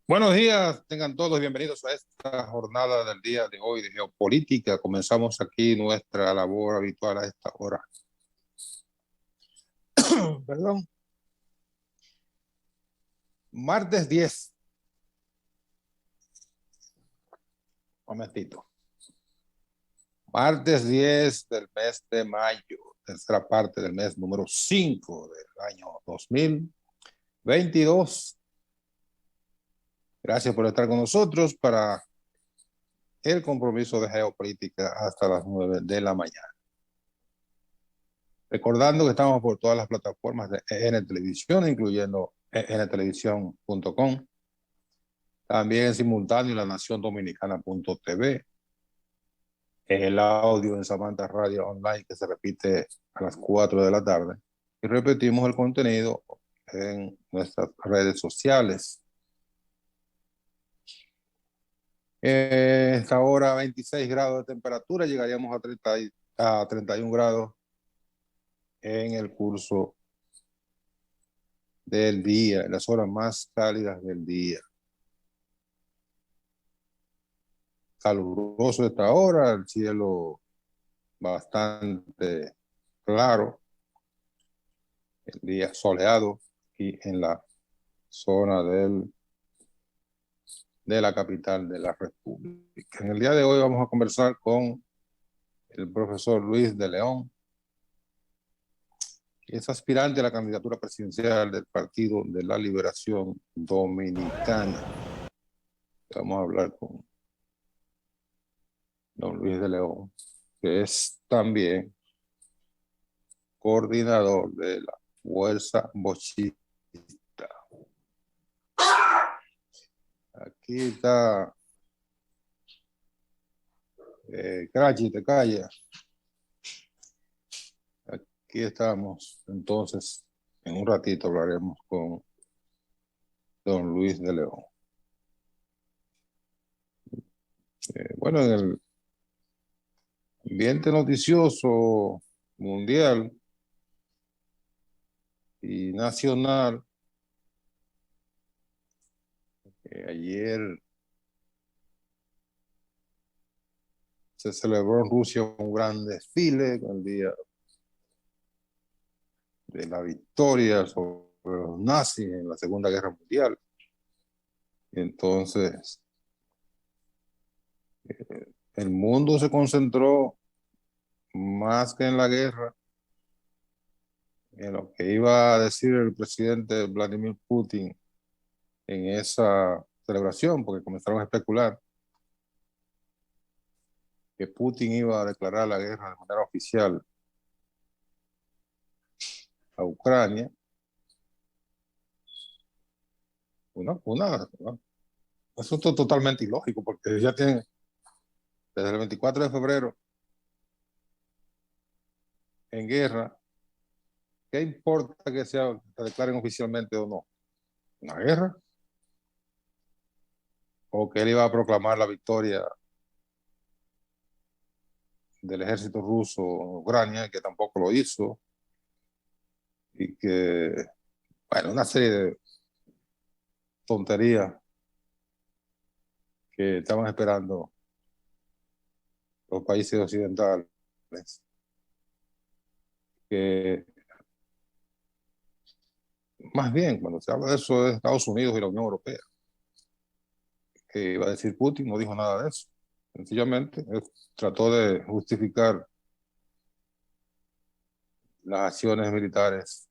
Buenos días, tengan todos bienvenidos a esta jornada del día de hoy de geopolítica. Comenzamos aquí nuestra labor habitual a esta hora. Perdón. Martes 10. Momentito. Martes 10 del mes de mayo, tercera parte del mes número 5 del año 2022. Gracias por estar con nosotros para el compromiso de geopolítica hasta las 9 de la mañana. Recordando que estamos por todas las plataformas de EN Televisión, incluyendo entelevisión.com. También en simultáneo la naciondominicana.tv. El audio en Samantha Radio Online, que se repite a las 4 de la tarde. Y repetimos el contenido en nuestras redes sociales. Esta hora 26 grados de temperatura, llegaríamos a 31 grados en el curso del día, en las horas más cálidas del día. Caluroso esta hora, el cielo bastante claro, el día soleado aquí en la zona de la capital de la República. En el día de hoy vamos a conversar con el profesor Luis de León, que es aspirante a la candidatura presidencial del Partido de la Liberación Dominicana. Vamos a hablar con don Luis de León, que es también coordinador de la Fuerza Bochista. Aquí está Crachi, te calla. Aquí estamos, entonces, en un ratito hablaremos con don Luis de León. Bueno, en el ambiente noticioso mundial y nacional, ayer se celebró en Rusia un gran desfile con el día de la victoria sobre los nazis en la Segunda Guerra Mundial. Entonces, el mundo se concentró más que en la guerra, en lo que iba a decir el presidente Vladimir Putin en esa celebración, porque comenzaron a especular que Putin iba a declarar la guerra de manera oficial a Ucrania. Un asunto totalmente ilógico, porque ya tienen desde el 24 de febrero en guerra. ¿Qué importa que se declaren oficialmente o no? ¿Una guerra? ¿O que él iba a proclamar la victoria del ejército ruso en Ucrania, que tampoco lo hizo? Y que, bueno, una serie de tonterías que estaban esperando los países occidentales, que más bien cuando se habla de eso es Estados Unidos y la Unión Europea, que iba a decir Putin, no dijo nada de eso. Sencillamente trató de justificar las acciones militares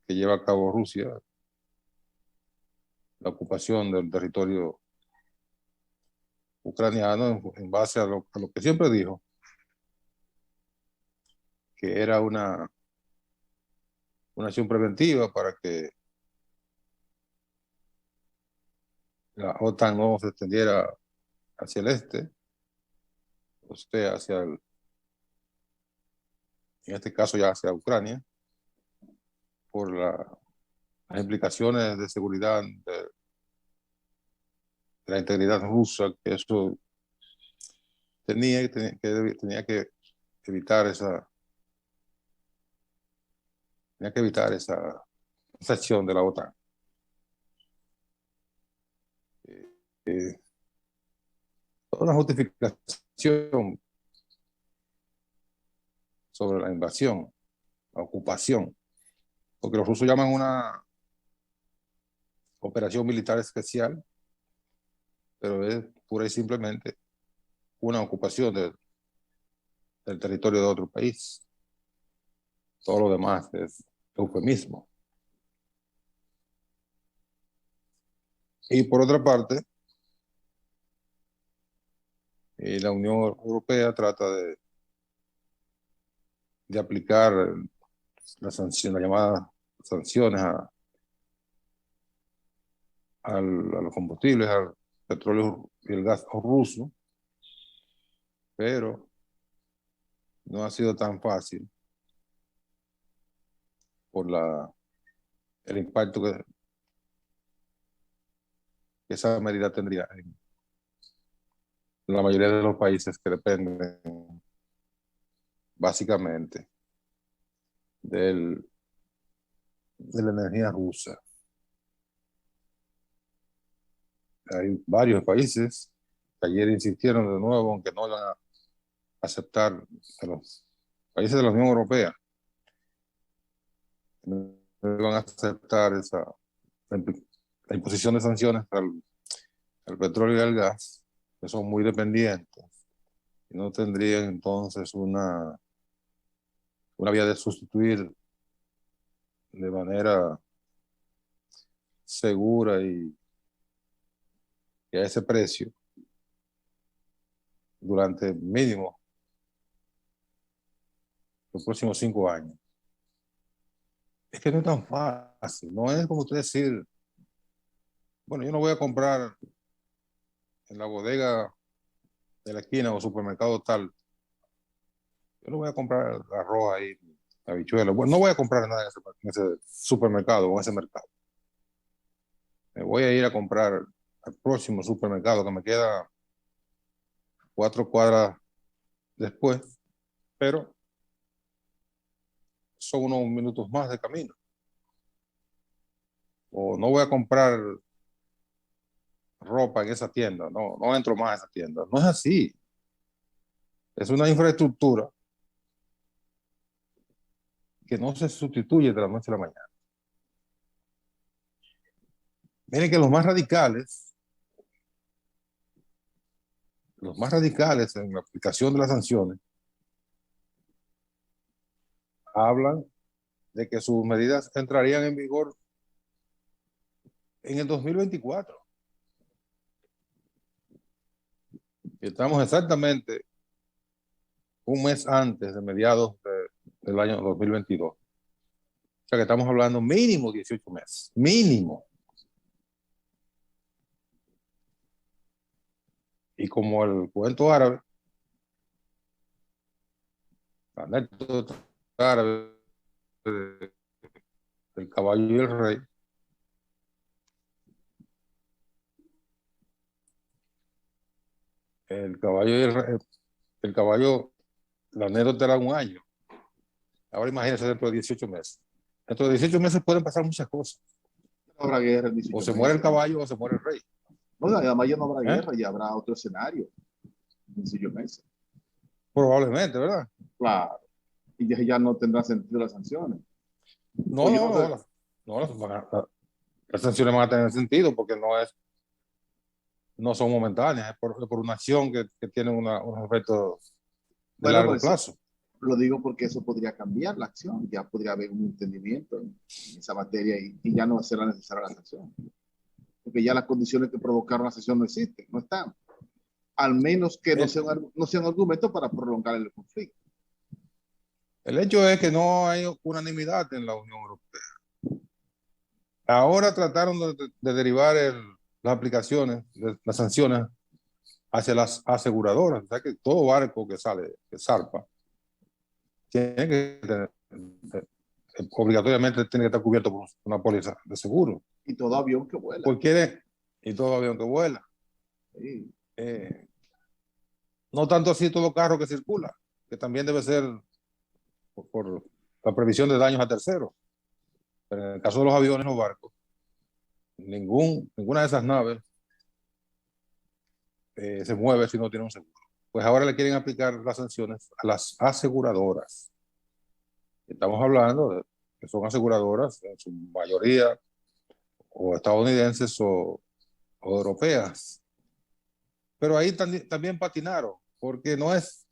que lleva a cabo Rusia, la ocupación del territorio ucraniano, en base a lo que siempre dijo, que era una acción preventiva para que la OTAN no se extendiera hacia el este, o sea, en este caso ya hacia Ucrania, por las implicaciones de seguridad la integridad rusa, que eso tenía que evitar esa acción de la OTAN. Eh, Toda una justificación sobre la invasión, la ocupación, porque los rusos llaman una operación militar especial, pero es pura y simplemente una ocupación del territorio de otro país. Todo lo demás es eufemismo. Y por otra parte, la Unión Europea trata de aplicar las llamadas sanciones a los combustibles, al petróleo y el gas ruso, pero no ha sido tan fácil por el impacto que esa medida tendría en la mayoría de los países que dependen básicamente de la energía rusa. Hay varios países que ayer insistieron de nuevo, aunque no van a aceptar, de los países de la Unión Europea, no van a aceptar la imposición de sanciones al petróleo y al gas, que son muy dependientes, y no tendrían entonces una vía de sustituir de manera segura y a ese precio durante mínimo los próximos 5 años. Es que no es tan fácil, no es como usted decir, bueno, yo no voy a comprar en la bodega de la esquina o supermercado tal, yo no voy a comprar arroz ahí, habichuelas, bueno, no voy a comprar nada en ese supermercado o en ese mercado. Me voy a ir a comprar al próximo supermercado que me queda 4 cuadras después, pero son unos minutos más de camino. O no voy a comprar ropa en esa tienda, no entro más a esa tienda. No es así. Es una infraestructura que no se sustituye de la noche a la mañana. Miren que los más radicales en la aplicación de las sanciones hablan de que sus medidas entrarían en vigor en el 2024. Estamos exactamente un mes antes de mediados del año 2022. O sea que estamos hablando mínimo 18 meses. Mínimo. Y como el cuento árabe, la anécdota árabe del caballo y el rey, el caballo y el caballo, la anécdota era un año. Ahora imagínense dentro de 18 meses. Dentro de 18 meses pueden pasar muchas cosas. No habrá guerra en 18 O se meses. muere el caballo o se muere el rey. No, además ya no habrá guerra, ya habrá otro escenario en 18 meses. Probablemente, ¿verdad? Claro. Y ya no tendrá sentido las sanciones. No, las sanciones van a tener sentido porque no son momentáneas, es por una acción que tiene unos efectos de largo plazo. Lo digo porque eso podría cambiar la acción, ya podría haber un entendimiento en esa materia y ya no será necesaria la sanción. Porque ya las condiciones que provocaron la sanción no existen, no están. Al menos que no sea un argumento para prolongar el conflicto. El hecho es que no hay unanimidad en la Unión Europea. Ahora trataron de derivar las aplicaciones, las sanciones hacia las aseguradoras. O sea que todo barco que zarpa, tiene que tener, obligatoriamente tiene que estar cubierto por una póliza de seguro. Y todo avión que vuela. Y todo avión que vuela. Sí. No tanto así todo carro que circula, que también debe ser por la previsión de daños a terceros. Pero en el caso de los aviones o barcos, ninguna de esas naves se mueve si no tiene un seguro. Pues ahora le quieren aplicar las sanciones a las aseguradoras. Estamos hablando de que son aseguradoras, en su mayoría, o estadounidenses o europeas. Pero ahí también patinaron, porque no es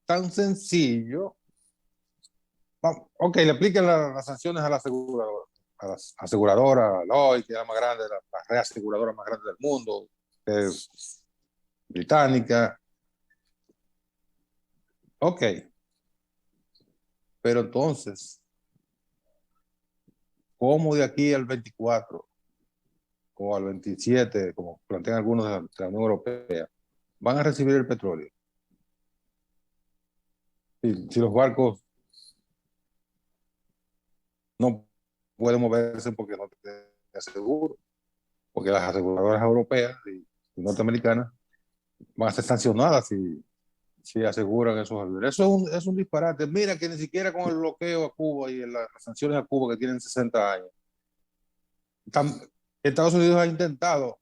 tan sencillo. Ok, le apliquen las sanciones a la aseguradora, a las aseguradoras, Lloyd, que es la más grande, la reaseguradora más grande del mundo, que es británica. Ok, pero entonces, ¿cómo de aquí al 24 o al 27, como plantean algunos de la Unión Europea, van a recibir el petróleo? Si los barcos no pueden moverse porque no tienen seguro, porque las aseguradoras europeas y norteamericanas van a ser sancionadas si aseguran esos aviones. Eso es un disparate. Mira que ni siquiera con el bloqueo a Cuba y las sanciones a Cuba que tienen 60 años, Estados Unidos ha intentado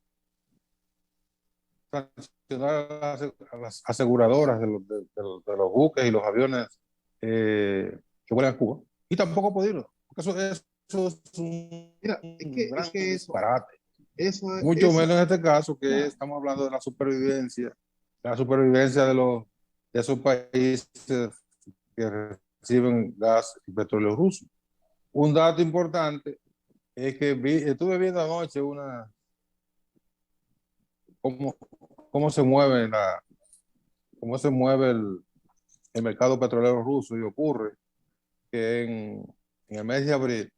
sancionar a las aseguradoras de los buques y los aviones que vuelan a Cuba y tampoco ha podido. Porque eso es Mira, un es gran que disparate. eso, Mucho eso, menos en este caso, que no. estamos hablando de la supervivencia de esos países que reciben gas y petróleo ruso. Un dato importante es que estuve viendo anoche cómo, cómo se mueve cómo se mueve el mercado petrolero ruso, y ocurre que en el mes de abril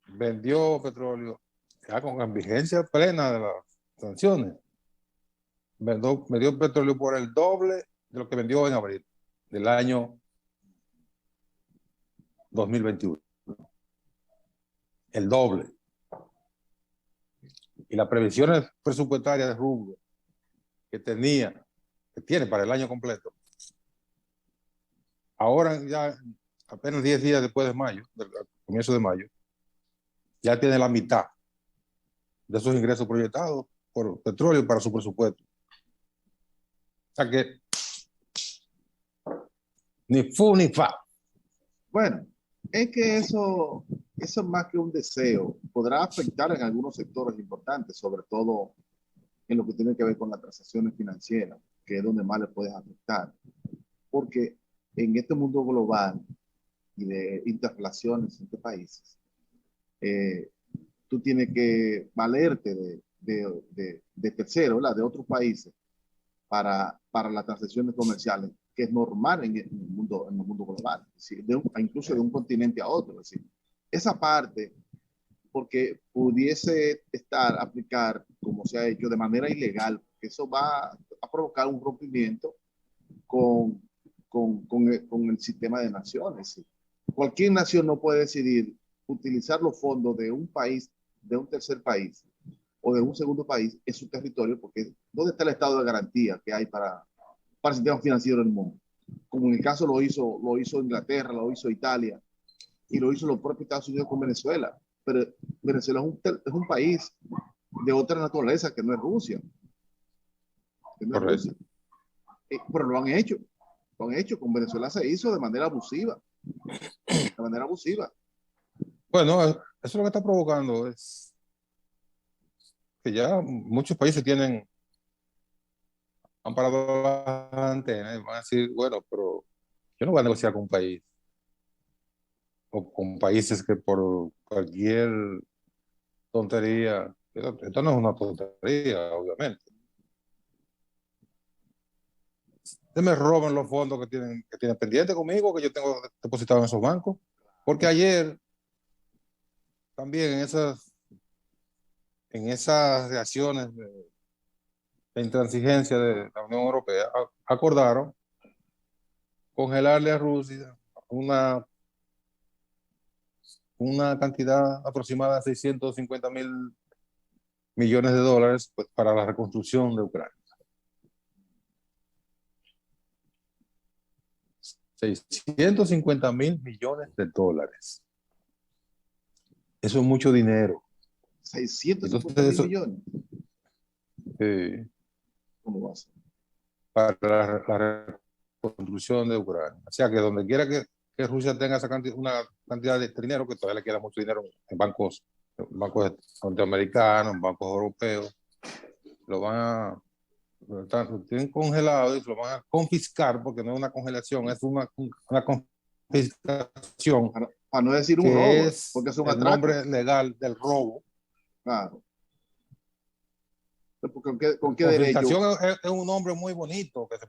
vendió petróleo ya con la vigencia plena de las sanciones. Vendió petróleo por el doble de lo que vendió en abril del año 2021. El doble. Y las previsiones presupuestarias de rubro que tiene para el año completo, ahora ya apenas 10 días después de mayo, del comienzo de mayo, ya tiene la mitad de esos ingresos proyectados por petróleo para su presupuesto. O sea que ni fu ni fa. Bueno, es que eso es más que un deseo. Podrá afectar en algunos sectores importantes, sobre todo en lo que tiene que ver con las transacciones financieras, que es donde más le puedes afectar. Porque en este mundo global y de interrelaciones entre países, eh, tú tienes que valerte de terceros, ¿verdad? De otros países para las transacciones comerciales, que es normal en el mundo global, es decir, incluso de un continente a otro. Es decir, esa parte, porque pudiese aplicar, como se ha hecho, de manera ilegal, que eso va a provocar un rompimiento con, con el sistema de naciones. ¿Sí? Cualquier nación no puede decidir utilizar los fondos de un país, de un tercer país o de un segundo país en su territorio, porque ¿dónde está el estado de garantía que hay para el sistema financiero del mundo? Como en el caso lo hizo Inglaterra, lo hizo Italia y lo hizo los propios Estados Unidos con Venezuela. Pero Venezuela es un país de otra naturaleza que no es Rusia. Que no es Correcto. Rusia. Pero lo han hecho. Lo han hecho. Con Venezuela se hizo de manera abusiva. De manera abusiva. Bueno, eso es lo que está provocando, es que ya muchos países han parado las antenas y van a decir, bueno, pero yo no voy a negociar con un país o con países que por cualquier tontería, esto no es una tontería, obviamente, se me roban los fondos que tienen pendientes conmigo, que yo tengo depositado en esos bancos, porque ayer también en esas reacciones de intransigencia de la Unión Europea, acordaron congelarle a Rusia una cantidad aproximada de 650.000 millones de dólares pues, para la reconstrucción de Ucrania. 650 millones de dólares. Eso es mucho dinero. 650 mil millones. ¿Cómo va a ser? Para la reconstrucción de Ucrania. O sea que donde quiera que Rusia tenga una cantidad de dinero, que todavía le queda mucho dinero en bancos norteamericanos, en bancos europeos, lo tienen congelado y lo van a confiscar, porque no es una congelación, es una confiscación. Para no decir un robo, porque es un atraco. El nombre legal del robo. Claro. ¿Con qué derecho? Confiscación es un nombre muy bonito que se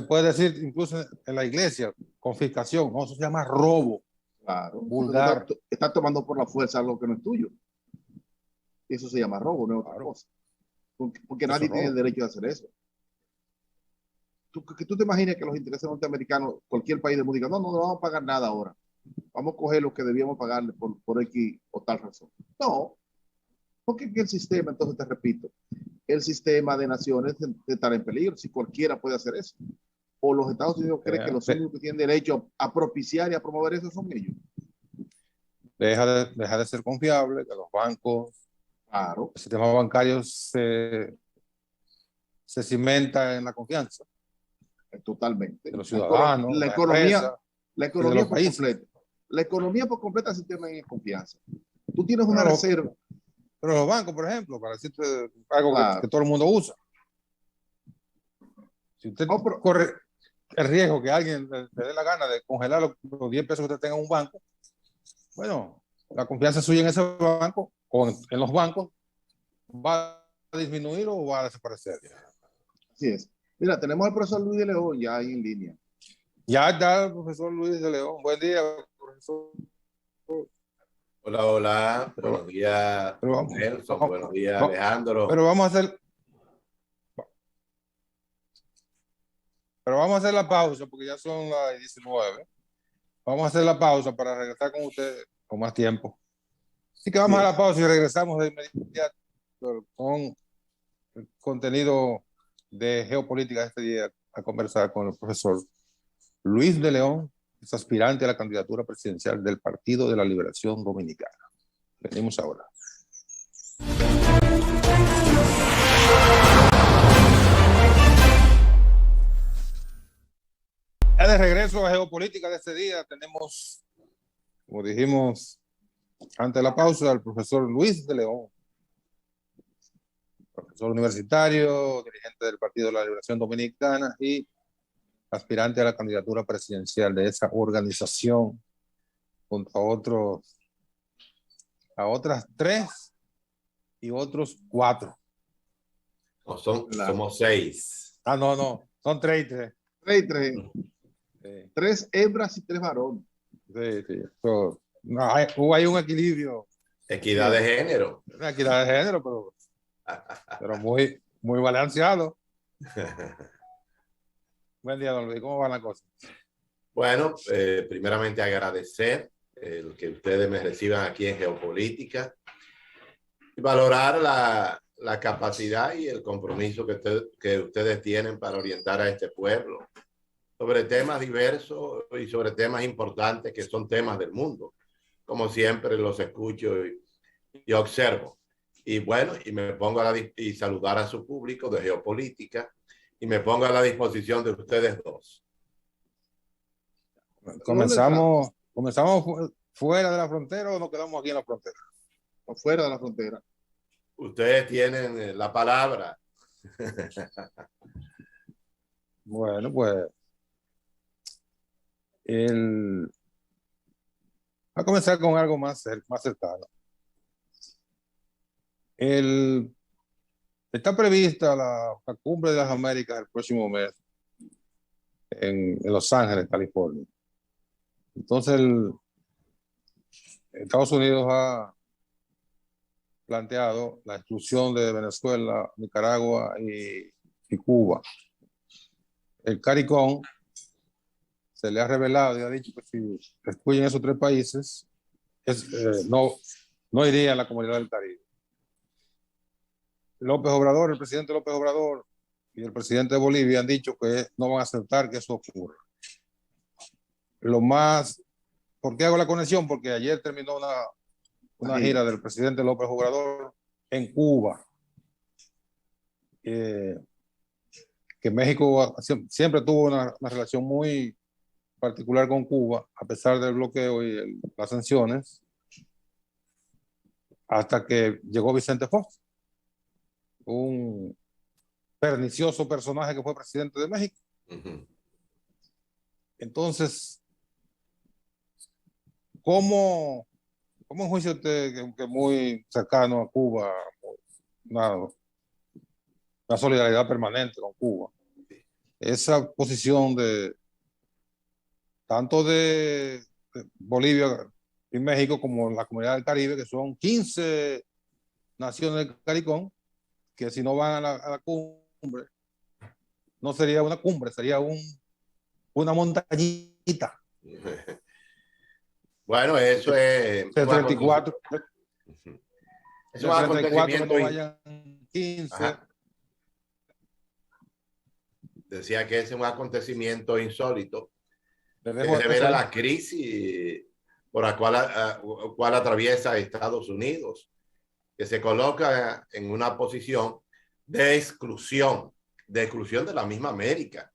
puede decir incluso en la iglesia, confiscación, no, eso se llama robo. Claro. Vulgar. Estás tomando por la fuerza algo que no es tuyo. Eso se llama robo, no es otra cosa. Porque nadie tiene el derecho de hacer eso. Que tú te imagines que los intereses norteamericanos, cualquier país del mundo diga, no vamos a pagar nada ahora. Vamos a coger lo que debíamos pagarle por X o tal razón. No, porque el sistema, entonces te repito, el sistema de naciones está en peligro si cualquiera puede hacer eso. O los Estados Unidos creen que los únicos que tienen derecho a propiciar y a promover eso son ellos. Deja de ser confiable, que los bancos, claro, el sistema bancario se cimenta en la confianza. Totalmente. De los ciudadanos, la economía por completa. La economía por completa se tiene en confianza. Tú tienes una reserva. Pero los bancos, por ejemplo, para decirte algo que todo el mundo usa. Si usted corre el riesgo que alguien le dé la gana de congelar los 10 pesos que usted tenga en un banco, bueno, la confianza suya en ese banco o en los bancos va a disminuir o va a desaparecer. Así es. Mira, tenemos al profesor Luis de León ya ahí en línea. Ya está el profesor Luis de León. Buen día, profesor. Hola. Buenos días, Nelson. Buenos días, Alejandro. Pero vamos a hacer la pausa porque ya son las 19. Vamos a hacer la pausa para regresar con ustedes con más tiempo. Así que vamos a la pausa y regresamos de inmediato con el contenido de geopolítica de este día a conversar con el profesor Luis de León, es aspirante a la candidatura presidencial del Partido de la Liberación Dominicana. Venimos ahora. Ya de regreso a geopolítica de este día, tenemos, como dijimos antes de la pausa, al profesor Luis de León, profesor universitario, dirigente del Partido de la Liberación Dominicana y aspirante a la candidatura presidencial de esa organización junto a otras 3 y otros 4. No, somos 6. No, son 3 y 3. 3 y 3. 3 hembras y 3 varones. Sí. Hubo ahí un equilibrio. Equidad de género. Una equidad de género, pero muy, muy balanceado. Buen día, don Luis. ¿Cómo van las cosas? Bueno, primeramente agradecer el que ustedes me reciban aquí en Geopolítica y valorar la capacidad y el compromiso que ustedes tienen para orientar a este pueblo sobre temas diversos y sobre temas importantes que son temas del mundo. Como siempre los escucho y observo. Y bueno, y me pongo y saludar a su público de Geopolítica y me pongo a la disposición de ustedes dos. ¿Comenzamos fuera de la frontera o nos quedamos aquí en la frontera? O fuera de la frontera. Ustedes tienen la palabra. Bueno, pues a comenzar con algo más cercano. Está prevista la Cumbre de las Américas el próximo mes en Los Ángeles, California. Entonces, Estados Unidos ha planteado la exclusión de Venezuela, Nicaragua y Cuba. El CARICOM se le ha revelado y ha dicho que si excluyen esos 3 países, no iría a la Comunidad del Caribe. López Obrador, el presidente López Obrador y el presidente de Bolivia han dicho que no van a aceptar que eso ocurra. Lo más, ¿por qué hago la conexión? Porque ayer terminó una gira del presidente López Obrador en Cuba. Que México siempre tuvo una relación muy particular con Cuba, a pesar del bloqueo y las sanciones, hasta que llegó Vicente Fox, un pernicioso personaje que fue presidente de México. Entonces, ¿cómo enjuicia usted, que es muy cercano a Cuba, una solidaridad permanente con Cuba, esa posición tanto de Bolivia y México como la comunidad del Caribe, que son 15 naciones del CARICOM, que si no van a la cumbre, no sería una cumbre, sería una montañita? Bueno, eso es de 34. Es un acontecimiento. Que no vayan 15. Ajá. Decía que es un acontecimiento insólito que revela la crisis por la cual atraviesa Estados Unidos, que se coloca en una posición de exclusión de la misma América,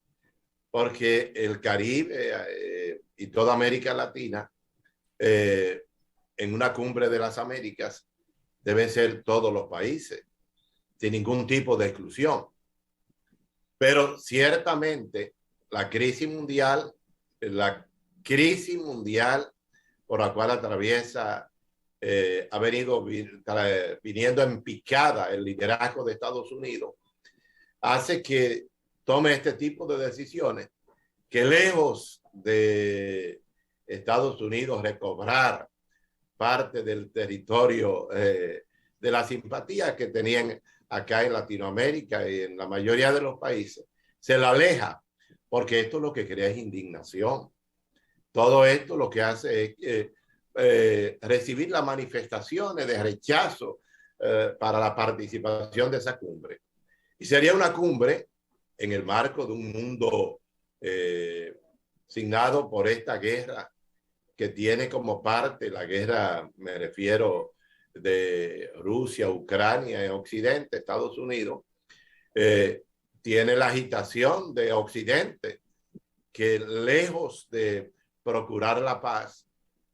porque el Caribe y toda América Latina, en una cumbre de las Américas, deben ser todos los países, sin ningún tipo de exclusión. Pero ciertamente la crisis mundial por la cual atraviesa, ha venido viniendo en picada el liderazgo de Estados Unidos, hace que tome este tipo de decisiones que, lejos de Estados Unidos recobrar parte del territorio, de la simpatía que tenían acá en Latinoamérica y en la mayoría de los países, se la aleja, porque esto lo que crea es indignación. Todo esto lo que hace es recibir las manifestaciones de rechazo para la participación de esa cumbre. Y sería una cumbre en el marco de un mundo signado por esta guerra que tiene como parte la guerra, me refiero, de Rusia, Ucrania en Occidente, Estados Unidos, tiene la agitación de Occidente, que lejos de procurar la paz,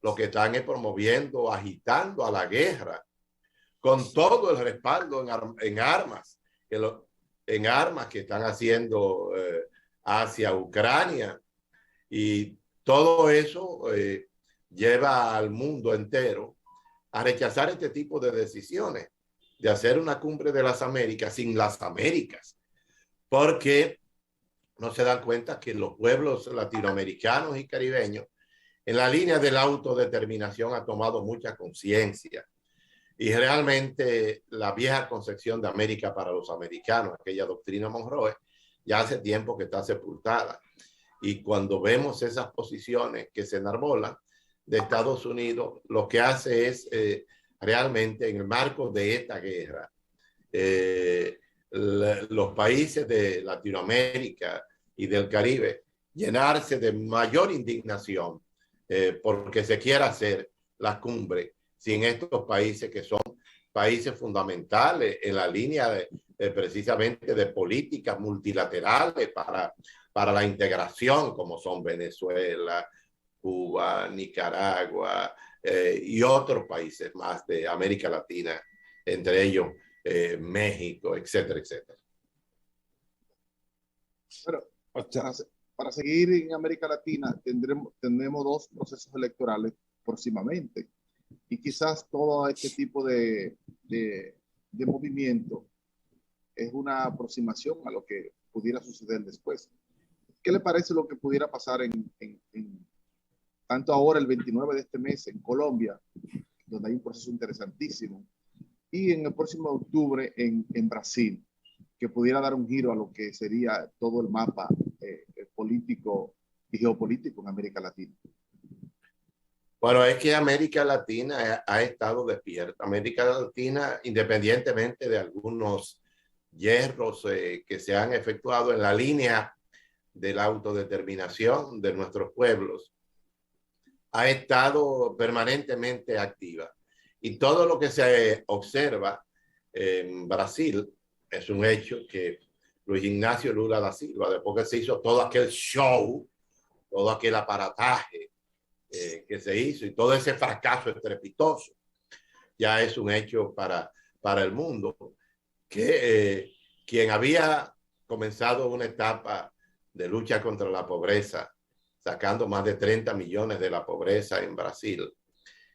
lo que están es promoviendo, agitando a la guerra, con todo el respaldo en armas, que están haciendo hacia Ucrania. Y todo eso lleva al mundo entero a rechazar este tipo de decisiones, de hacer una cumbre de las Américas sin las Américas, porque no se dan cuenta que los pueblos latinoamericanos y caribeños, en la línea de la autodeterminación, ha tomado mucha conciencia. Y realmente la vieja concepción de América para los americanos, aquella doctrina Monroe, ya hace tiempo que está sepultada. Y cuando vemos esas posiciones que se enarbolan de Estados Unidos, lo que hace es realmente, en el marco de esta guerra, los países de Latinoamérica y del Caribe llenarse de mayor indignación porque se quiera hacer la cumbre sin estos países, que son países fundamentales en la línea precisamente de políticas multilaterales para la integración, como son Venezuela, Cuba, Nicaragua y otros países más de América Latina, entre ellos México, etcétera, etcétera. Pero para seguir en América Latina, tendremos dos procesos electorales próximamente, y quizás todo este tipo de movimiento es una aproximación a lo que pudiera suceder después. ¿Qué le parece lo que pudiera pasar tanto ahora, el 29 de este mes, en Colombia, donde hay un proceso interesantísimo, y en el próximo octubre en Brasil, que pudiera dar un giro a lo que sería todo el mapa político y geopolítico en América Latina? Bueno, es que América Latina ha estado despierta. América Latina, independientemente de algunos hierros que se han efectuado en la línea de la autodeterminación de nuestros pueblos, ha estado permanentemente activa. Y todo lo que se observa en Brasil es un hecho que Luis Ignacio Lula da Silva, después que se hizo todo aquel show, todo aquel aparataje que se hizo y todo ese fracaso estrepitoso, ya es un hecho para el mundo, que quien había comenzado una etapa de lucha contra la pobreza, sacando más de 30 millones de la pobreza en Brasil,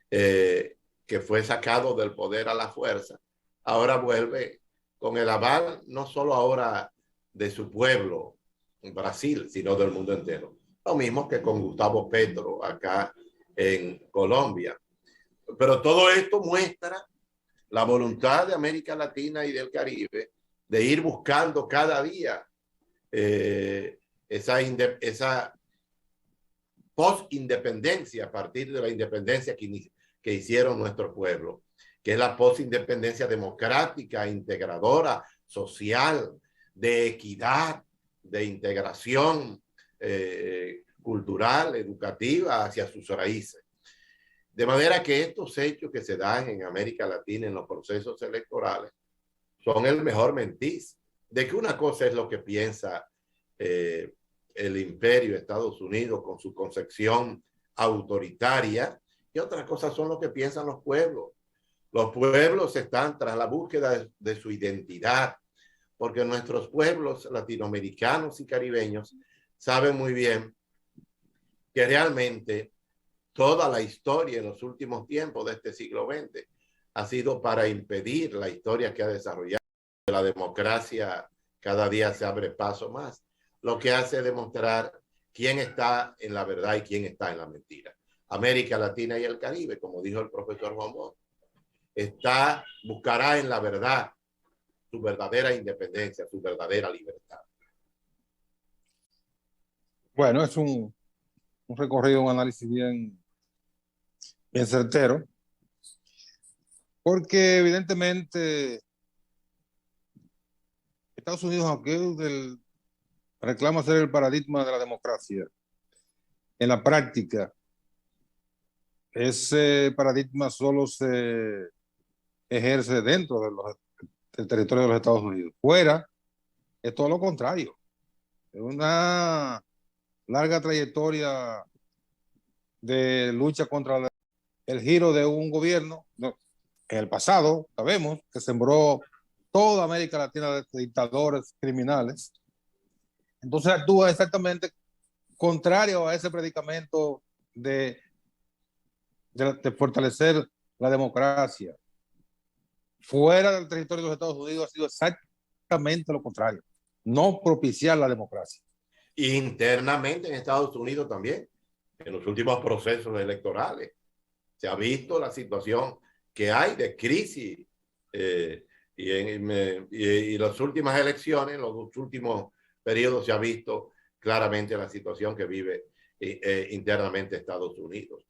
que fue sacado del poder a la fuerza, ahora vuelve con el aval no solo ahora de su pueblo, en Brasil, sino del mundo entero. Lo mismo que con Gustavo Petro acá en Colombia. Pero todo esto muestra la voluntad de América Latina y del Caribe de ir buscando cada día esa post-independencia a partir de la independencia que hicieron nuestros pueblos, que es la post-independencia democrática, integradora, social, de equidad, de integración cultural, educativa hacia sus raíces. De manera que estos hechos que se dan en América Latina en los procesos electorales son el mejor mentiz de que una cosa es lo que piensa el imperio de Estados Unidos con su concepción autoritaria y otras cosas son lo que piensan los pueblos. Los pueblos están tras la búsqueda de su identidad, porque nuestros pueblos latinoamericanos y caribeños saben muy bien que realmente toda la historia en los últimos tiempos de este siglo XX ha sido para impedir la historia que ha desarrollado. La democracia cada día se abre paso más, lo que hace demostrar quién está en la verdad y quién está en la mentira. América Latina y el Caribe, como dijo el profesor Juan Bosch, buscará en la verdad su verdadera independencia, su verdadera libertad. Bueno, es un recorrido, un análisis bien certero, porque evidentemente Estados Unidos, aunque reclama ser el paradigma de la democracia, en la práctica ese paradigma solo se ejerce dentro del territorio de los Estados Unidos. Fuera es todo lo contrario. Es una larga trayectoria de lucha contra el giro de un gobierno. En el pasado, sabemos que sembró toda América Latina de dictadores criminales. Entonces actúa exactamente contrario a ese predicamento de fortalecer la democracia. Fuera del territorio de los Estados Unidos ha sido exactamente lo contrario, no propiciar la democracia. Internamente en Estados Unidos también, en los últimos procesos electorales, se ha visto la situación que hay de crisis y las últimas elecciones, los últimos periodos se ha visto claramente la situación que vive internamente Estados Unidos.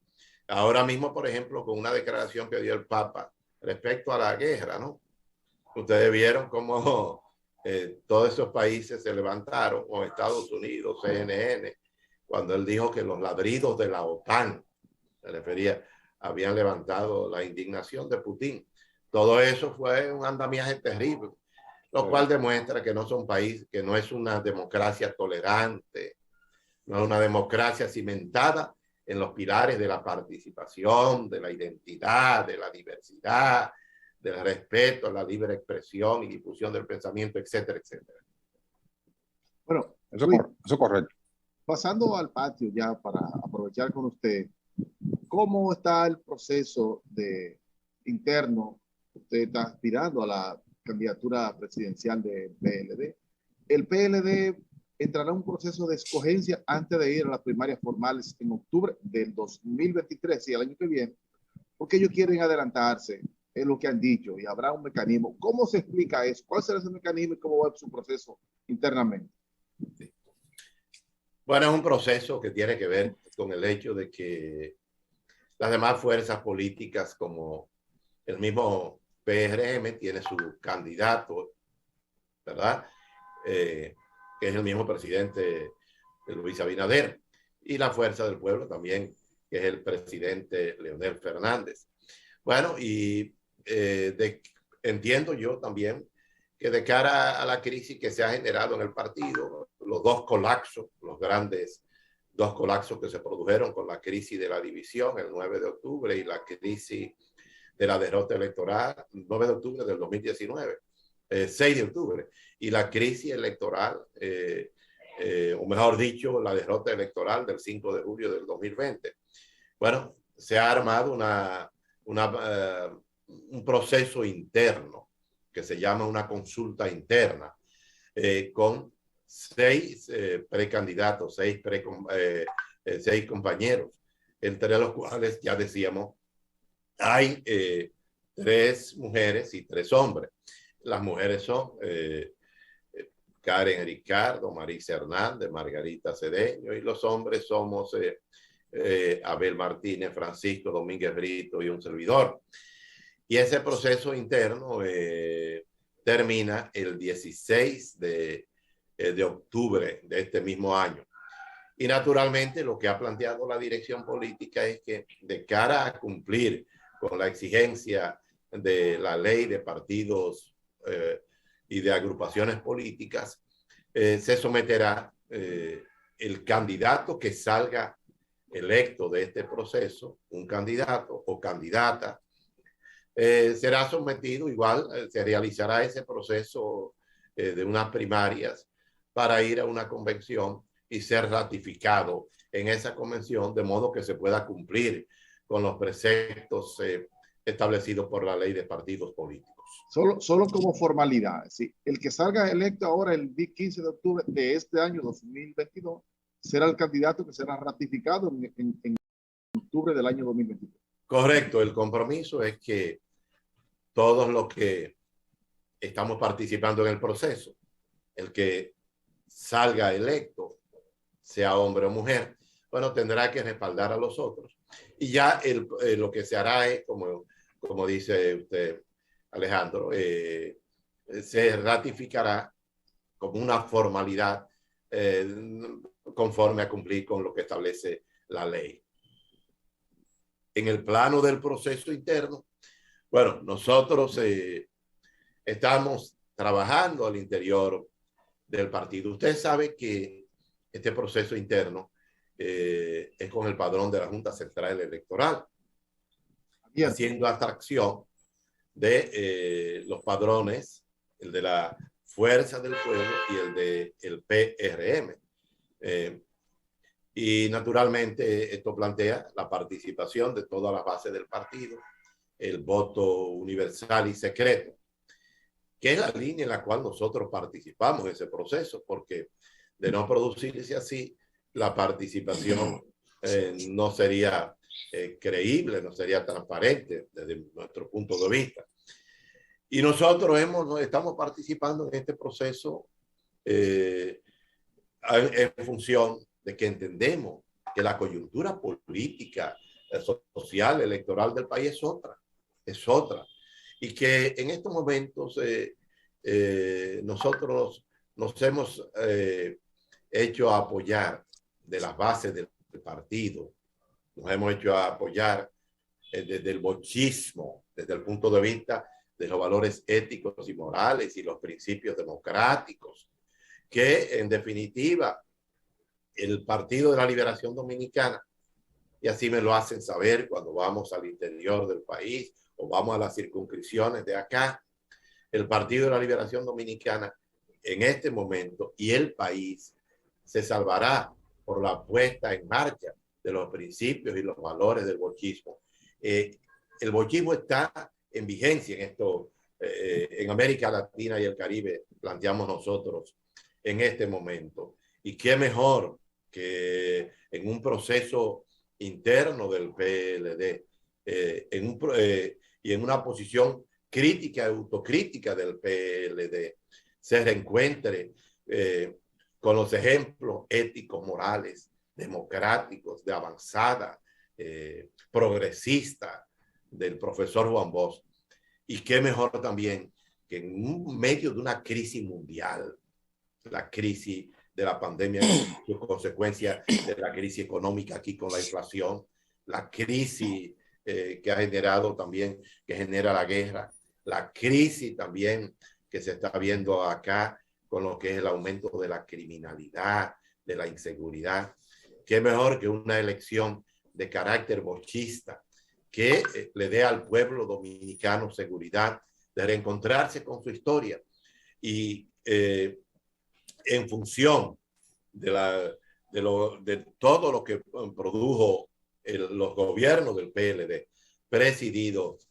Ahora mismo, por ejemplo, con una declaración que dio el Papa respecto a la guerra, ¿no? Ustedes vieron cómo todos esos países se levantaron, o Estados Unidos, CNN, cuando él dijo que los ladridos de la OTAN, se refería, habían levantado la indignación de Putin. Todo eso fue un andamiaje terrible, lo cual demuestra que no son países, que no es una democracia tolerante, no es una democracia cimentada en los pilares de la participación, de la identidad, de la diversidad, del respeto, la libre expresión y difusión del pensamiento, etcétera, etcétera. Bueno, eso es correcto. Pasando al patio ya para aprovechar con usted, ¿cómo está el proceso interno? Usted está aspirando a la candidatura presidencial del PLD. ¿El PLD entrará en un proceso de escogencia antes de ir a las primarias formales en octubre del 2023 y el año que viene? Porque ellos quieren adelantarse, es lo que han dicho, y habrá un mecanismo. ¿Cómo se explica eso? ¿Cuál será ese mecanismo y cómo va su proceso internamente? Sí. Bueno, es un proceso que tiene que ver con el hecho de que las demás fuerzas políticas como el mismo PRM tiene su candidato, ¿verdad? Que es el mismo presidente Luis Abinader, y la Fuerza del Pueblo también, que es el presidente Leonel Fernández. Bueno, y entiendo yo también que de cara a la crisis que se ha generado en el partido, los dos colapsos, los grandes dos colapsos que se produjeron con la crisis de la división el 9 de octubre y la crisis de la derrota electoral, 9 de octubre del 2019, 6 de octubre, y la crisis electoral, o mejor dicho, la derrota electoral del 5 de julio del 2020. Bueno, se ha armado un proceso interno que se llama una consulta interna, con 6 precandidatos, 6 compañeros, entre los cuales ya decíamos, hay 3 mujeres y 3 hombres. Las mujeres son Karen Ricardo, Marisa Hernández, Margarita Cedeño, y los hombres somos Abel Martínez, Francisco Domínguez Brito y un servidor. Y ese proceso interno termina el 16 de octubre de este mismo año. Y naturalmente lo que ha planteado la dirección política es que de cara a cumplir con la exigencia de la ley de partidos y de agrupaciones políticas, se someterá el candidato que salga electo de este proceso, un candidato o candidata, será sometido igual, se realizará ese proceso de unas primarias para ir a una convención y ser ratificado en esa convención, de modo que se pueda cumplir con los preceptos establecidos por la ley de partidos políticos. Solo como formalidad, ¿sí? El que salga electo ahora el 15 de octubre de este año 2022 será el candidato que será ratificado en octubre del año 2022. Correcto, el compromiso es que todos los que estamos participando en el proceso, el que salga electo, sea hombre o mujer, bueno, tendrá que respaldar a los otros. Y ya lo que se hará es, como dice usted, Alejandro, se ratificará como una formalidad conforme a cumplir con lo que establece la ley. En el plano del proceso interno, bueno, nosotros estamos trabajando al interior del partido. Usted sabe que este proceso interno es con el padrón de la Junta Central Electoral, haciendo abstracción de los padrones, el de la Fuerza del Pueblo y el de el PRM. Y naturalmente esto plantea la participación de todas las bases del partido, el voto universal y secreto, que es la línea en la cual nosotros participamos en ese proceso, porque de no producirse así, la participación no sería creíble, no sería transparente desde nuestro punto de vista. Y nosotros estamos participando en este proceso en función de que entendemos que la coyuntura política, social, electoral del país es otra. Y que en estos momentos nosotros nos hemos hecho apoyar de las bases del partido, nos hemos hecho apoyar desde el bochismo, desde el punto de vista de los valores éticos y morales y los principios democráticos, que en definitiva el Partido de la Liberación Dominicana, y así me lo hacen saber cuando vamos al interior del país o vamos a las circunscripciones de acá, el Partido de la Liberación Dominicana en este momento y el país se salvará por la puesta en marcha de los principios y los valores del bochismo. El bochismo está en vigencia en esto, en América Latina y el Caribe, planteamos nosotros en este momento. Y qué mejor que en un proceso interno del PLD y en una posición crítica, autocrítica del PLD, se reencuentre con los ejemplos éticos, morales, democráticos, de avanzada progresista del profesor Juan Bosch. Y qué mejor también que en medio de una crisis mundial, la crisis de la pandemia, sus consecuencias de la crisis económica aquí con la inflación, la crisis que ha generado también, que genera la guerra, la crisis también que se está viendo acá con lo que es el aumento de la criminalidad, de la inseguridad. Qué mejor que una elección de carácter bochista que le dé al pueblo dominicano seguridad de reencontrarse con su historia y en función de todo lo que produjo los gobiernos del PLD, presididos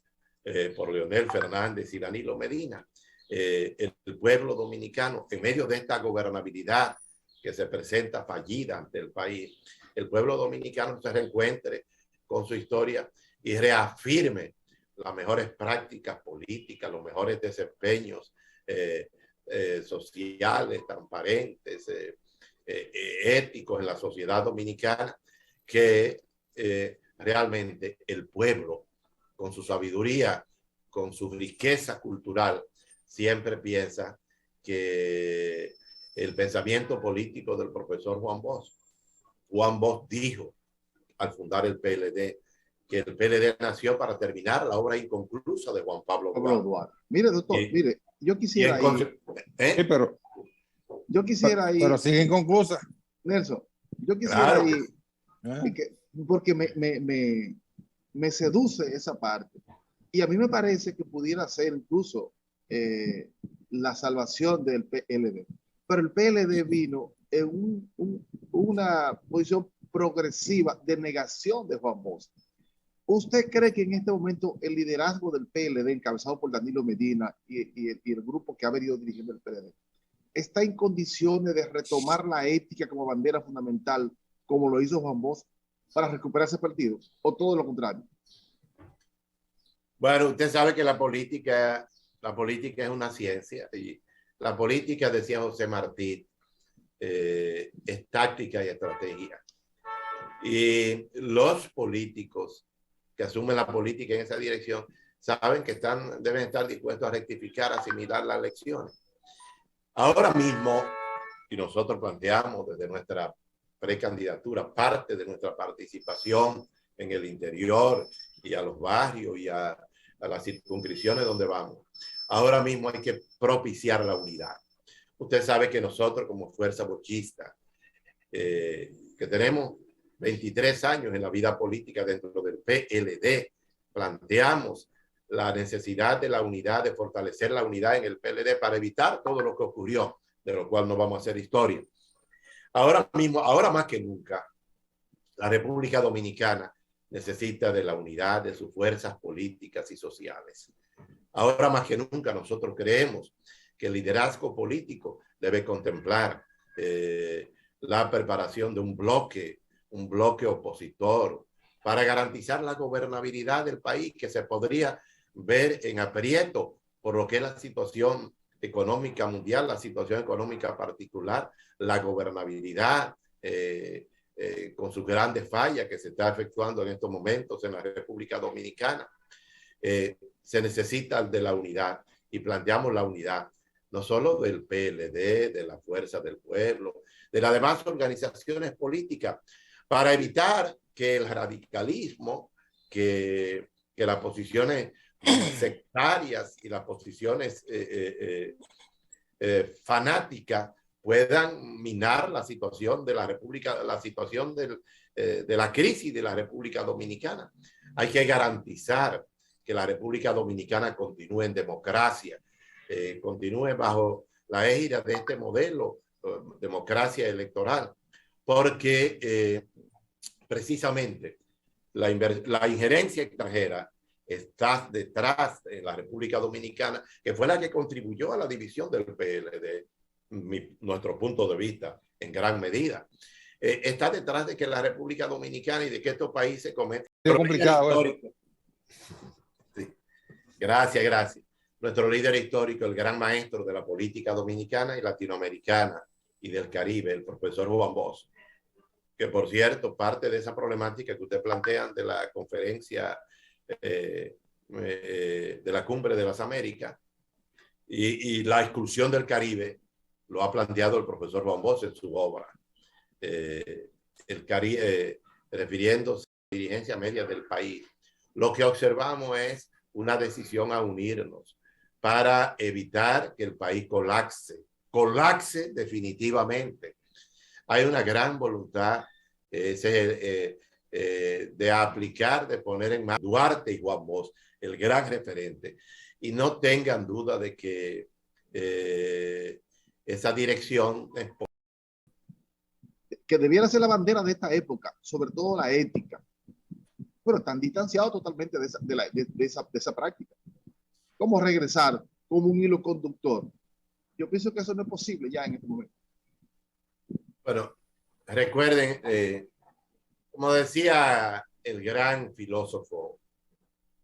por Leonel Fernández y Danilo Medina, el pueblo dominicano, en medio de esta gobernabilidad que se presenta fallida ante el país, el pueblo dominicano se reencuentre con su historia y reafirme las mejores prácticas políticas, los mejores desempeños sociales, transparentes, éticos en la sociedad dominicana, que realmente el pueblo, con su sabiduría, con su riqueza cultural, siempre piensa que el pensamiento político del profesor Juan Bosch dijo al fundar el PLD que el PLD nació para terminar la obra inconclusa de Juan Pablo Duarte. Mire, doctor, mire, yo quisiera Sí, pero sigue inconclusa. Nelson, yo quisiera porque me seduce esa parte. Y a mí me parece que pudiera ser incluso la salvación del PLD. Pero el PLD vino en una posición progresiva de negación de Juan Bosch. ¿Usted cree que en este momento el liderazgo del PLD, encabezado por Danilo Medina y el grupo que ha venido dirigiendo el PLD, está en condiciones de retomar la ética como bandera fundamental, como lo hizo Juan Bosch, para recuperar ese partido? ¿O todo lo contrario? Bueno, usted sabe que la política es una ciencia y la política, decía José Martí, es táctica y estrategia. Y los políticos que asumen la política en esa dirección saben que deben estar dispuestos a rectificar, asimilar las lecciones. Ahora mismo, y nosotros planteamos desde nuestra precandidatura parte de nuestra participación en el interior y a los barrios y a las circunscripciones donde vamos. Ahora mismo hay que propiciar la unidad. Usted sabe que nosotros como fuerza bochista, que tenemos 23 años en la vida política dentro del PLD, planteamos la necesidad de la unidad, de fortalecer la unidad en el PLD para evitar todo lo que ocurrió, de lo cual no vamos a hacer historia. Ahora mismo, ahora más que nunca, la República Dominicana necesita de la unidad de sus fuerzas políticas y sociales. Ahora más que nunca nosotros creemos que el liderazgo político debe contemplar la preparación de un bloque opositor para garantizar la gobernabilidad del país, que se podría ver en aprieto por lo que es la situación económica mundial, la situación económica particular, la gobernabilidad con sus grandes fallas que se está efectuando en estos momentos en la República Dominicana. Se necesita de la unidad y planteamos la unidad no solo del PLD, de la Fuerza del Pueblo, de las demás organizaciones políticas, para evitar que el radicalismo, que las posiciones sectarias y las posiciones fanáticas puedan minar la situación de la República, la situación de la crisis de la República Dominicana. Hay que garantizar que la República Dominicana continúe en democracia, continúe bajo la égida de este modelo, democracia electoral, porque precisamente la injerencia extranjera está detrás de la República Dominicana, que fue la que contribuyó a la división del PLD, nuestro punto de vista, en gran medida. Está detrás de que la República Dominicana y de que estos países cometen... Es complicado. Sí. Gracias. Nuestro líder histórico, el gran maestro de la política dominicana y latinoamericana y del Caribe, el profesor Juan Bosch, que por cierto, parte de esa problemática que usted plantea de la conferencia de la Cumbre de las Américas y la exclusión del Caribe, lo ha planteado el profesor Juan Bosch en su obra. El Caribe, refiriéndose a la dirigencia media del país, lo que observamos es una decisión a unirnos para evitar que el país colapse definitivamente. Hay una gran voluntad de aplicar, de poner en marcha Duarte y Juan Bosch, el gran referente, y no tengan duda de que esa dirección es que debiera ser la bandera de esta época, sobre todo la ética, pero están distanciados totalmente de esa práctica. ¿Cómo regresar como un hilo conductor? Yo pienso que eso no es posible ya en este momento. Bueno, recuerden, como decía el gran filósofo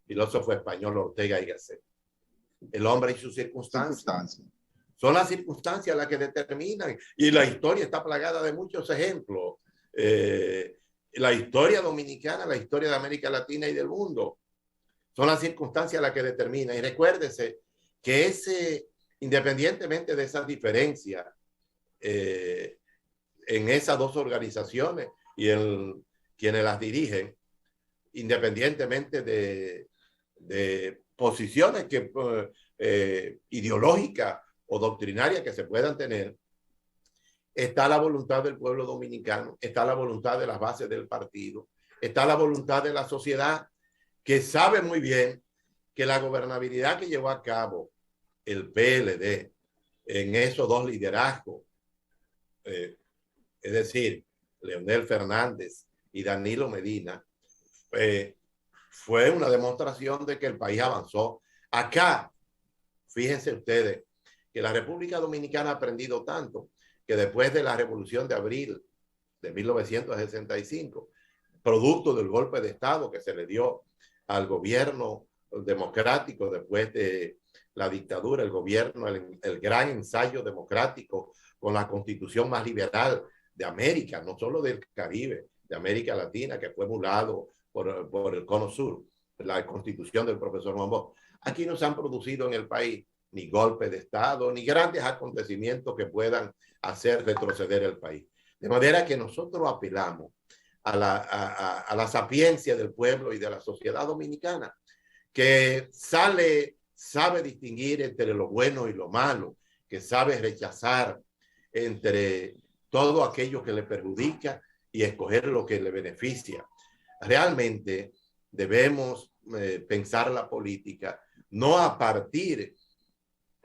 español Ortega y Gasset, el hombre y sus circunstancias. Son las circunstancias las que determinan, y la historia está plagada de muchos ejemplos. La historia dominicana, la historia de América Latina y del mundo, son las circunstancias las que determinan. Y recuérdese que independientemente de esas diferencias en esas dos organizaciones y en quienes las dirigen, independientemente de posiciones ideológicas o doctrinarias que se puedan tener, está la voluntad del pueblo dominicano, está la voluntad de las bases del partido, está la voluntad de la sociedad, que sabe muy bien que la gobernabilidad que llevó a cabo el PLD en esos dos liderazgos, es decir, Leonel Fernández y Danilo Medina, fue una demostración de que el país avanzó. Acá, fíjense ustedes, que la República Dominicana ha aprendido tanto que después de la Revolución de Abril de 1965, producto del golpe de Estado que se le dio al gobierno democrático después de la dictadura, el gobierno, el gran ensayo democrático con la constitución más liberal de América, no solo del Caribe, de América Latina, que fue emulado por el Cono Sur, la constitución del profesor Juan Bosch. Aquí no se han producido en el país ni golpes de Estado, ni grandes acontecimientos que puedan hacer retroceder el país. De manera que nosotros apelamos a la sapiencia del pueblo y de la sociedad dominicana, que sabe distinguir entre lo bueno y lo malo, que sabe rechazar entre todo aquello que le perjudica y escoger lo que le beneficia. Realmente debemos pensar la política no a partir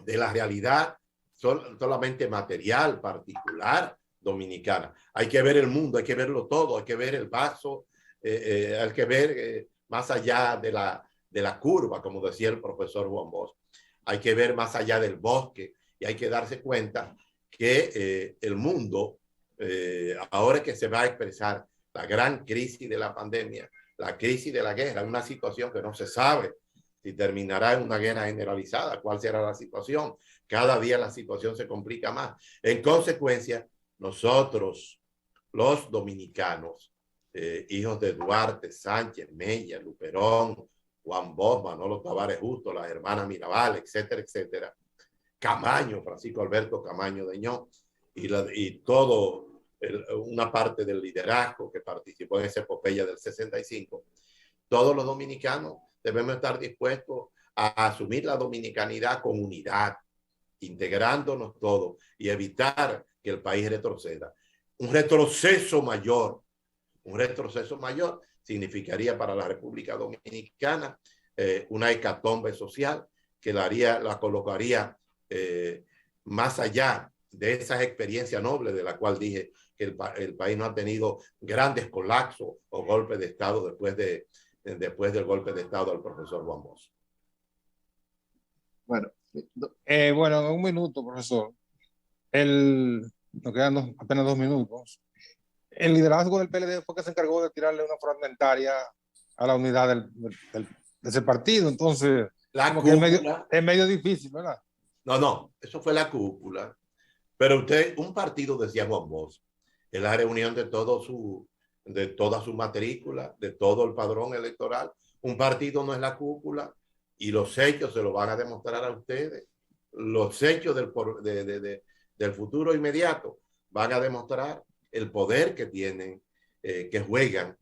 de la realidad solamente material, particular, dominicana. Hay que ver el mundo, hay que verlo todo, hay que ver el vaso, hay que ver más allá de la curva, como decía el profesor Juan Bosch. Hay que ver más allá del bosque y hay que darse cuenta que el mundo, ahora que se va a expresar la gran crisis de la pandemia, la crisis de la guerra, una situación que no se sabe si terminará en una guerra generalizada, cuál será la situación. Cada día la situación se complica más. En consecuencia, nosotros, los dominicanos, hijos de Duarte, Sánchez, Mella, Luperón, Juan Bosch, Manolo Tavares Justo, las hermanas Mirabal, etcétera, etcétera, Camaño, Francisco Alberto Camaño Deñó, y todo una parte del liderazgo que participó en esa epopeya del 65, todos los dominicanos debemos estar dispuestos a asumir la dominicanidad con unidad, integrándonos todos y evitar que el país retroceda. Un retroceso mayor significaría para la República Dominicana una hecatombe social que la colocaría más allá de esas experiencias nobles de la cual dije que el país no ha tenido grandes colapsos o golpes de Estado después del golpe de Estado al profesor Juan Bosch. Bueno, bueno, un minuto, profesor. Nos quedan apenas 2 minutos. El liderazgo del PLD fue que se encargó de tirarle una fragmentaria a la unidad de ese partido. Entonces, es medio difícil, ¿verdad? No, eso fue la cúpula. Pero un partido, decía Juan Bosch, es la reunión de de toda su matrícula, de todo el padrón electoral. Un partido no es la cúpula y los hechos se lo van a demostrar a ustedes. Los hechos del futuro inmediato van a demostrar el poder que tienen, que juegan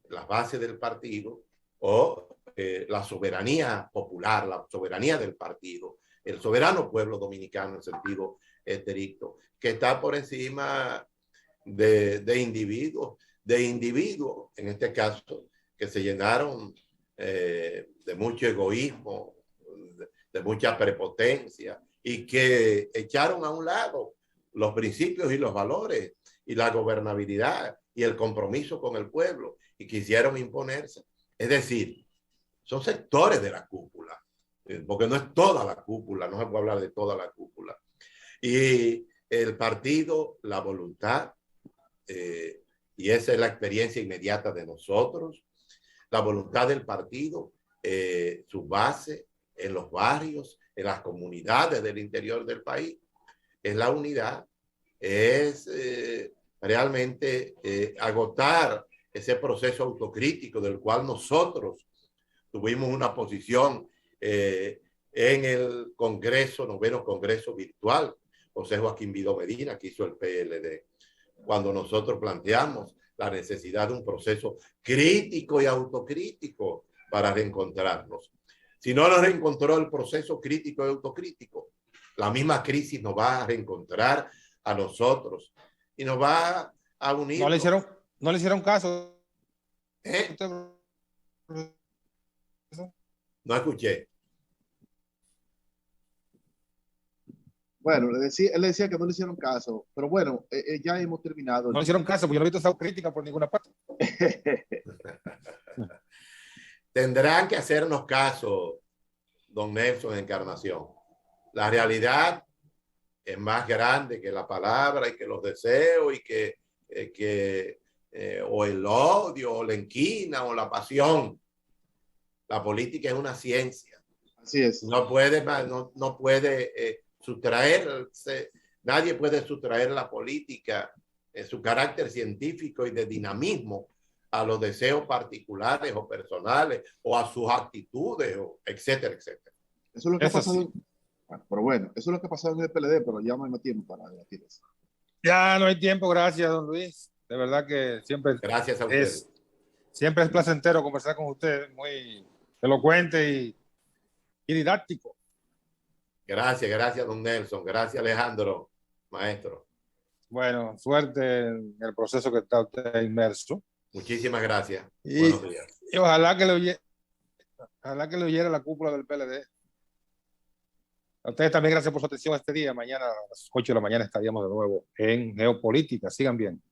las bases del partido o la soberanía popular, la soberanía del partido, el soberano pueblo dominicano en sentido estricto, que está por encima de individuos, en este caso, que se llenaron de mucho egoísmo, de mucha prepotencia y que echaron a un lado los principios y los valores y la gobernabilidad y el compromiso con el pueblo y quisieron imponerse. Es decir, son sectores de la cúpula, porque no es toda la cúpula, no se puede hablar de toda la cúpula. Y el partido, la voluntad, y esa es la experiencia inmediata de nosotros, la voluntad del partido, su base en los barrios, en las comunidades del interior del país, es la unidad, es realmente agotar ese proceso autocrítico del cual nosotros tuvimos una posición en el Congreso, noveno Congreso Virtual, José Joaquín Vidó Medina, que hizo el PLD, cuando nosotros planteamos la necesidad de un proceso crítico y autocrítico para reencontrarnos. Si no nos reencontró el proceso crítico y autocrítico, la misma crisis nos va a reencontrar a nosotros y nos va a unir. No le hicieron caso. ¿Eh? No escuché. Bueno, él le decía que no le hicieron caso, pero bueno, ya hemos terminado. No le hicieron caso, porque yo no he visto esa crítica por ninguna parte. Tendrán que hacernos caso, don Nelson Encarnación. La realidad es más grande que la palabra y que los deseos y que o el odio o la inquina o la pasión. La política es una ciencia. Así es. No puede sustraerse, nadie puede sustraer la política en su carácter científico y de dinamismo a los deseos particulares o personales o a sus actitudes, etcétera, etcétera. Eso es lo que ha pasado. Sí. Bueno, pero bueno, eso es lo que ha pasado en el PLD, pero ya no hay más tiempo para debatir eso. Ya no hay tiempo, gracias, don Luis. De verdad que siempre, gracias a ustedes. Siempre es placentero conversar con usted, muy elocuente y didáctico. Gracias, don Nelson. Gracias, Alejandro, maestro. Bueno, suerte en el proceso que está usted inmerso. Muchísimas gracias. Buenos días. Y ojalá que le oyera la cúpula del PLD. A ustedes también gracias por su atención este día. Mañana a las 8 de la mañana estaríamos de nuevo en Geopolítica. Sigan bien.